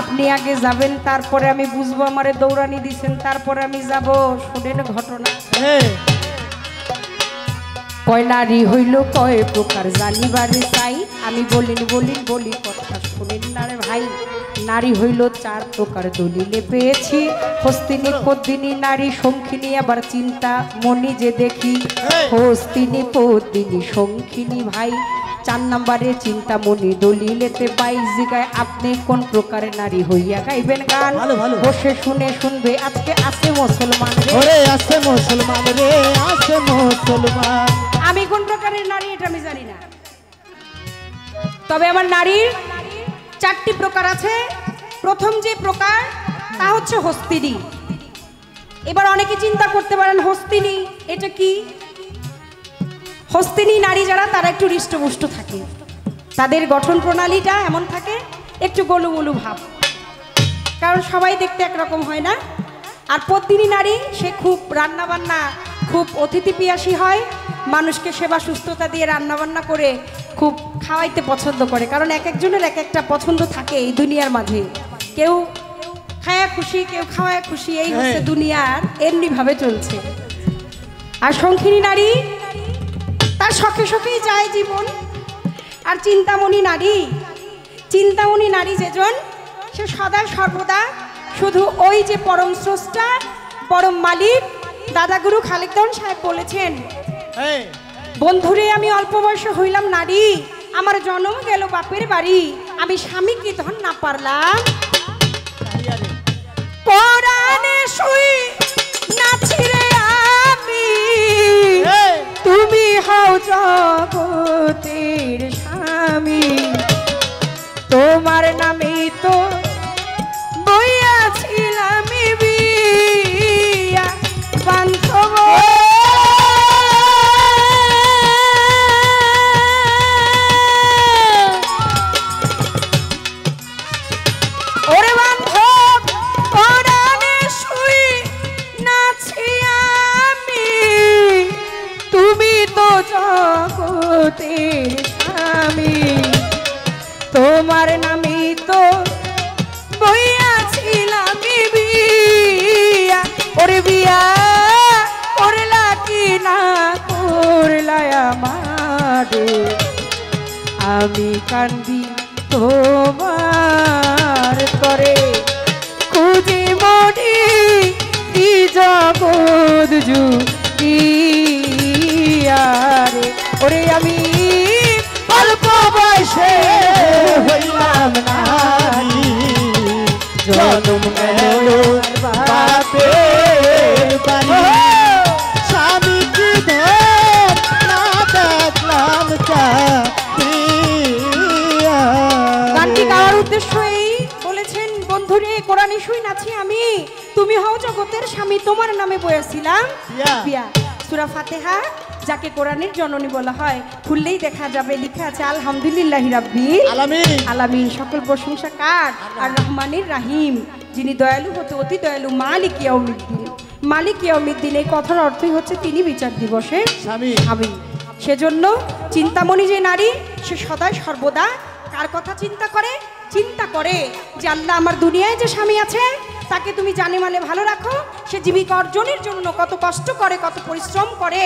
আপনি আগে যাবেন, তারপরে আমি বুঝবো আমারে দৌড়ানি দিছেন, তারপরে আমি যাব। শোনেন ঘটনা, কয় নারী হইল কয় প্রকার জানিবারে চাই। আমি বলি কথা শুনেন না রে ভাই। নারী হইল 4 প্রকার দলিলে পেয়েছি। হস্তিনী পদ্মিনী নারী শঙ্খিনী, আবার চিন্তা মনি যে দেখি। হস্তিনী পদ্মিনী শঙ্খিনী ভাই, 4 নম্বরে চিন্তামণি দলিলেতে পাই। জিগায় আপনি কোন প্রকারের নারী হইয়া গাইবেন গান? বসে শুনে শুনবে আজকে আছে মুসলমান রে, আছে মুসলমান রে, আছে মুসলমান। আমি কোন প্রকারের নারী এটা আমি জানি না, তবে আমার নারীর 4টি প্রকার আছে। প্রথম যে প্রকার তা হচ্ছে হস্তিনী। এবার অনেকে চিন্তা করতে পারেন হস্তিনী এটা কি? হস্তিনী নারী যারা, তারা একটু হৃষ্টপুষ্ট থাকে, তাদের গঠন প্রণালীটা এমন থাকে একটু গোলুমোলু ভাব, কারণ সবাই দেখতে একরকম হয় না। আর পদ্মিনী নারী সে খুব রান্নাবান্না, খুব অতিথি পিয়াসী হয়, মানুষকে সেবা সুস্থতা দিয়ে রান্নাবান্না করে খুব খাওয়াইতে পছন্দ করে, কারণ এক একজনের এক একটা পছন্দ থাকে এই দুনিয়ার মাঝে। কেউ খায়া খুশি, কেউ খাওয়ায় খুশি, এই হচ্ছে দুনিয়ার এমনিভাবে চলছে। আর শঙ্খিনী নারী তার শখে শখেই যায় জীবন। আর চিন্তামণি নারী যেজন, সে সদা সর্বদা শুধু ওই যে পরম স্রষ্টা, পরম মালিক দাদাগুরু খালেকদন সাহেব বলেছেন, বন্ধুরে আমি অল্প বয়সে হইলাম নারী, আমার জন্ম গেল বাপের বাড়ি, আমি স্বামী কি ধন না পারলাম, পরাণে শুই নাচি রে আমি, তুমি হও জগতের স্বামী, তোমার নামেই তো বইয়াছিলাম বিয়া বান্ধব। ওরে বান্ধব পরাণে শুই নাছি আমি, তুমি তো জগতের স্বামী, তোমার নামে তো বইয়াছিলাম বিয়া। ওরে বিয়া করলা কি না করলা আমারে, আমি কান্দি তোমার করে, খুঁজি মনি কি জগৎ জুড়িয়ারে। ওরে আমি অল্প বয়সে হইলাম নারী, জন্ম গেল বাপের বাড়ি, স্বামী কি ধন না দেখলাম চাহিয়া। গানটি গাওয়ার উদ্দেশ্য এই বলেছেন, বন্ধুরে কোরআন শুই নাছি আমি, তুমি হও জগতের স্বামী, তোমার নামে বইয়াছিলাম বিয়া। সূরা ফাতিহা যাকে কোরআনের জননী বলা হয়, খুললেই দেখা যাবে লেখা আছে আলহামদুলিল্লাহি রাব্বিল আলামিন। সকল প্রশংসা কার? আর রহমানির রাহিম, যিনি দয়ালু হতে অতি দয়ালু, মালিক ইয়াউমিদ্দিন। মালিক ইয়াউমিদ্দিন এই কথার অর্থই হচ্ছে তিনি বিচার দিবসের স্বামী। সেজন্য চিন্তামণি যে নারী, সে সদাই সর্বদা কার কথা চিন্তা করে? চিন্তা করে যে আল্লাহ আমার দুনিয়ায় যে স্বামী আছে তাকে তুমি জানে মানে ভালো রাখো। সে জীবিকা অর্জনের জন্য কত কষ্ট করে, কত পরিশ্রম করে,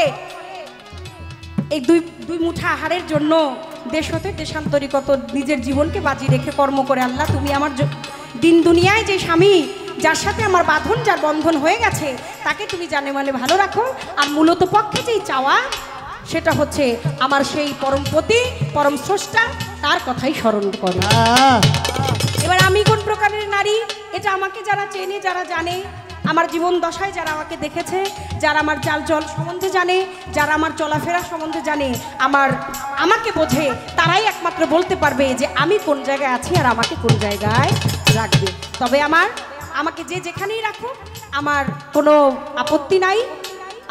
এই দুই মুঠা আহারের জন্য দেশ হতে দেশান্তরী কত নিজের জীবনকে বাজি রেখে কর্ম করে। আল্লাহ তুমি আমার দিন দুনিয়ায় যে স্বামী, যার সাথে আমার বাঁধন, যার বন্ধন হয়ে গেছে, তাকে তুমি জানে মানে ভালো রাখো। আর মূলত পক্ষে যেই চাওয়া, সেটা হচ্ছে আমার সেই পরমপতি, পরম স্রষ্টা, তার কথাই স্মরণ করে। এবার আমি কোন প্রকারের নারী, এটা আমাকে যারা চেনে, যারা জানে, আমার জীবন দশায় যারা আমাকে দেখেছে, যারা আমার চাল চল সম্বন্ধে জানে, যারা আমার চলাফেরা সম্বন্ধে জানে, আমাকে বোঝে, তারাই একমাত্র বলতে পারবে যে আমি কোন জায়গায় আছি আর আমাকে কোন জায়গায় রাখবে। তবে আমাকে যে যেখানেই রাখো আমার কোনো আপত্তি নাই।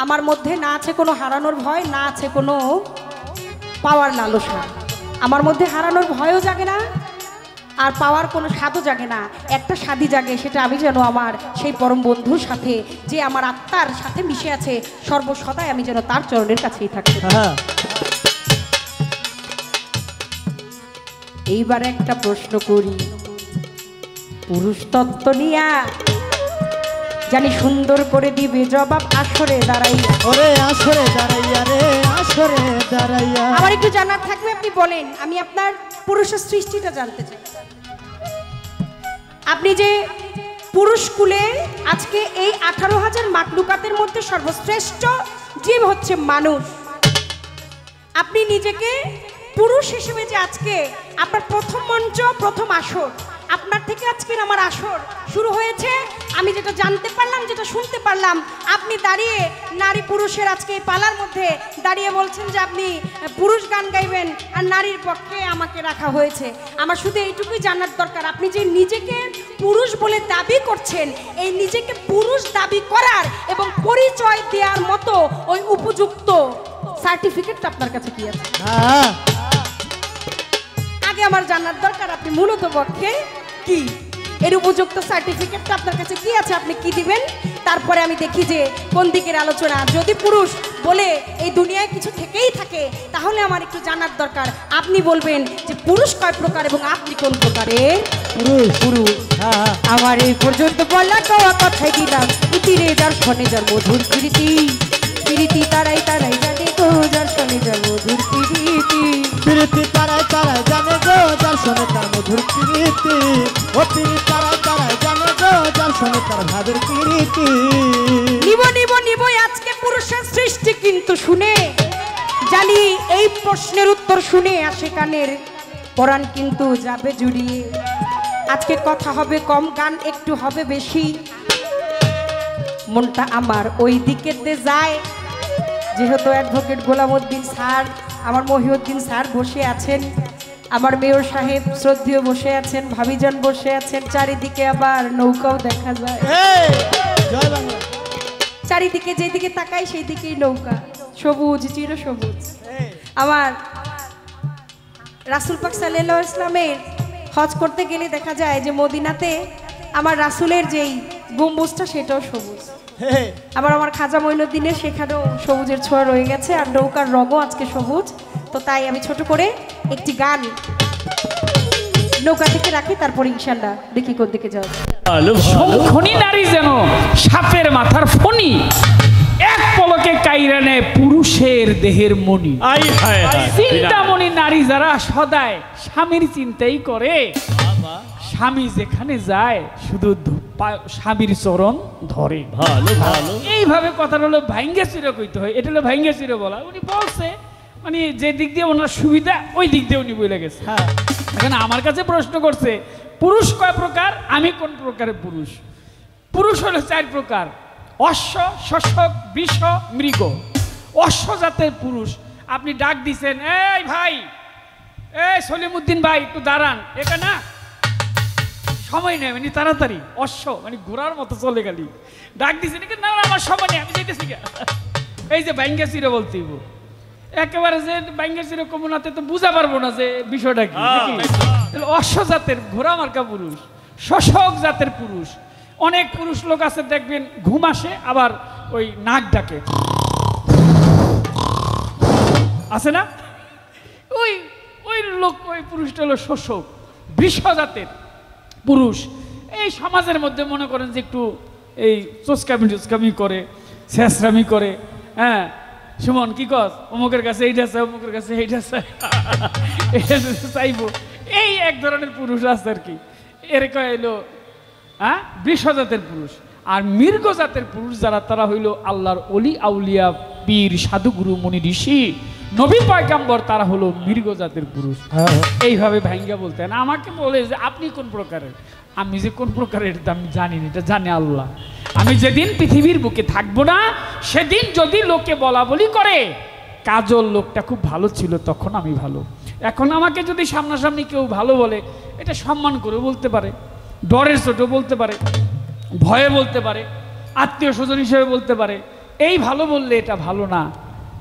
আমার মধ্যে না আছে কোনো হারানোর ভয়, না আছে কোনো পাওয়ার লালসা। আমার মধ্যে হারানোর ভয়ও জাগে না, আর পাওয়ার কোনো স্বাদও জাগে না। একটা স্বাদই জাগে, সেটা আমি যেন আমার সেই পরম বন্ধুর সাথে, যে আমার আত্মার সাথে মিশে আছে, সর্বসদাই আমি যেন তার চরণের কাছেই থাকতে পারি। এইবার একটা প্রশ্ন করি, পুরুষ তত্ত্ব নিয়া জানি সুন্দর করে দিবে জবাব আসরে দাঁড়াইয়া। ওরে আসরে দাঁড়াইয়া রে, আসরে দাঁড়াইয়া। আমার একটু জানার থাকবে, আপনি বলেন, আমি আপনার পুরুষের সৃষ্টিটা জানতে চাই। আপনি যে পুরুষ কুলে আজকে এই 18,000 মাকলুকাতের মধ্যে সর্বশ্রেষ্ঠ জীব হচ্ছে মানুষ, আপনি নিজেকে পুরুষ হিসেবে যে আজকে আপনার প্রথম মঞ্চ, প্রথম আসর, আপনার থেকে আজকের আমার আসর শুরু হয়েছে। আমি যেটা জানতে পারলাম, যেটা শুনতে পারলাম, আপনি দাঁড়িয়ে নারী পুরুষের আজকে এই পালার মধ্যে দাঁড়িয়ে বলছেন যে আপনি পুরুষ গান গাইবেন আর নারীর পক্ষে আমাকে রাখা হয়েছে। আমার শুধু এইটুকুই জানার দরকার, আপনি যে নিজেকে পুরুষ বলে দাবি করছেন, এই নিজেকে পুরুষ দাবি করার এবং পরিচয় দেওয়ার মতো ওই উপযুক্ত সার্টিফিকেটটা আপনার কাছে কি আছে? আগে আমার জানার দরকার, আপনি মূলত পক্ষে কি, এর উপযুক্ত সার্টিফিকেটটা আপনার কাছে কি আছে, আপনি কি দিবেন? তারপরে আমি দেখি যে কোন দিকের আলোচনা। যদি পুরুষ বলে এই দুনিয়ায় কিছু থেকেই থাকে, তাহলে আমার একটু জানার দরকার। আপনি বলবেন যে পুরুষ কয় প্রকার এবং আপনি কোন প্রকারের পুরুষ। আমার এই পর্যন্ত বলা কথাই দিলাম, ইতিরে যার শনে যার মধুর প্রীতি, প্রীতি তারাই তারাই জানে গো, যার শনে যার মধুর প্রীতি, প্রীতি তারাই তারাই জানে গো, যার শোনে তার মধুর প্রীতি। ও প্রীতি তারাই তারাই জানে গো, যার শোনে তার ভাবের প্রীতি। নিব নিব নিব আজকে পুরুষের সৃষ্টি, কিন্তু শুনে জানি এই প্রশ্নের উত্তর শুনে আসে কানের পরাণ কিন্তু যাবে জুড়িয়ে। আজকে কথা হবে কম, গান একটু হবে বেশি, মনটা আমার ওই দিকেতে যায়। যেহেতু অ্যাডভোকেট গোলামউদ্দিন স্যার, আমার মহিউদ্দিন স্যার বসে আছেন, আমার মেয়র সাহেব শ্রদ্ধেয় বসে আছেন, ভাবিজান বসে আছেন, চারিদিকে আবার নৌকাও দেখা যায়। জয় বাংলা। চারিদিকে যেদিকে তাকাই সেই দিকেই নৌকা, সবুজ, চির সবুজ। আমার রাসূল পাক সাল্লাল্লাহু আলাইহি ওয়াসাল্লামের হজ করতে গেলে দেখা যায় যে মদিনাতে আমার রাসূলের যেই গম্বুজটা সেটাও সবুজ। আবার আমার খাজা মঈনুদ্দিনের সেখানেও সবুজের ছোঁয়া রয়ে গেছে, আর নৌকার রঙও আজকে সবুজ। তো তাই আমি ছোট করে একটি গান নৌকা থেকে রাখি, তারপর ইনশাল্লাহ দেখি কোন দিকে যাওয়া যায়। শঙ্খনী নারী যেন সাপের মাথার ফণি, এক পলকে কাইরা নেয় পুরুষের দেহের মণি। চিন্তামণি নারী যারা সদায় স্বামীর চিন্তাই করে, স্বামী যেখানে যায় শুধু স্বামীর চরণ ধরে। ভালো ভালো, এইভাবে কথাটা হলো ভাঙ্গে চিরে কইতে হয়, এটা হলো ভাঙ্গে চিরে বলা। উনি বলছে মানে যে দিক দিয়ে ওনার সুবিধা ওই দিক দিয়ে উনি বলে গেছে। হ্যাঁ, এখন আমার কাছে প্রশ্ন করছে পুরুষ কয় প্রকার, আমি কোন প্রকারের পুরুষ? পুরুষ হলো 4 প্রকার: অশ্ব, শশক, বৃষ, মৃগ। অশ্ব জাতের পুরুষ। আপনি ডাক দিছেন, এই ভাই, এই সলিমউদ্দিন ভাই একটু দাঁড়ান, এটা না সময় নেই, মানে তাড়াতাড়ি। অশ্ব মানে ঘোড়ার মতো চলে গেলি, ডাক দিছেন, না আমার সময় নেই, আমি যেতেছি। এই যে বাইঙ্গা চিরে বলতে একেবারে যে বাইঙ্গা চিরে কমনাতে তো বুঝা পারবো না যে বিষয়টা কি। অশ্ব জাতের ঘোড়া মার্কা পুরুষ। শশক জাতের পুরুষ। অনেক পুরুষ লোক আছে দেখবেন ঘুম আসে আবার ওই নাক ডাকে, আছে না? ওই ওই লোক, ওই পুরুষটা হলো শোষক। বৃষ জাতের পুরুষ। এই সমাজের মধ্যে মনে করেন যে একটু এই চোচকামি করে, শেষরামি করে। হ্যাঁ, সুমন কি কস, অমুকের কাছে এইটা আছে, অমুকের কাছে এইটা আছে, চাইবো। এই এক ধরনের পুরুষ আছে আর কি। এর কইলো বৃষ জাতের পুরুষ। আর মৃগ জাতের পুরুষ যারা, তারা হইল আল্লাহর অলি আউলিয়া, পীর, সাধুগুরু, মুনি, ঋষি, নবী পয়গাম্বর, তারা হলো মৃগ জাতের পুরুষ। এইভাবে ভাঙ্গা বলতেন। আমাকে বলে যে আপনি কোন প্রকারের, আমি যে কোন প্রকারের আমি জানি না, এটা জানে আল্লাহ। আমি যেদিন পৃথিবীর বুকে থাকবো না, সেদিন যদি লোকে বলা বলি করে কাজল লোকটা খুব ভালো ছিল, তখন আমি ভালো। এখন আমাকে যদি সামনাসামনি কেউ ভালো বলে, এটা সম্মান করে বলতে পারে, ডরের ছোট বলতে পারে, ভয়ে বলতে পারে, আত্মীয় স্বজন হিসেবে বলতে পারে, এই ভালো বললে এটা ভালো না।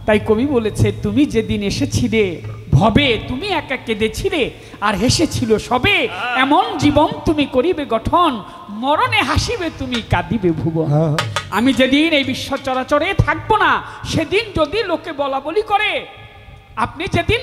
তাই কবি বলেছে, তুমি যেদিন এসেছিলে ভবে, তুমি একা কেঁদেছিলে আর হেসেছিল সবে, এমন জীবন তুমি করিবে গঠন, মরণে হাসিবে তুমি কাঁদিবে ভুবন। আমি যেদিন এই বিশ্ব চরাচরে থাকবো না, সেদিন যদি লোকে বলা বলি করে, আপনি যেদিন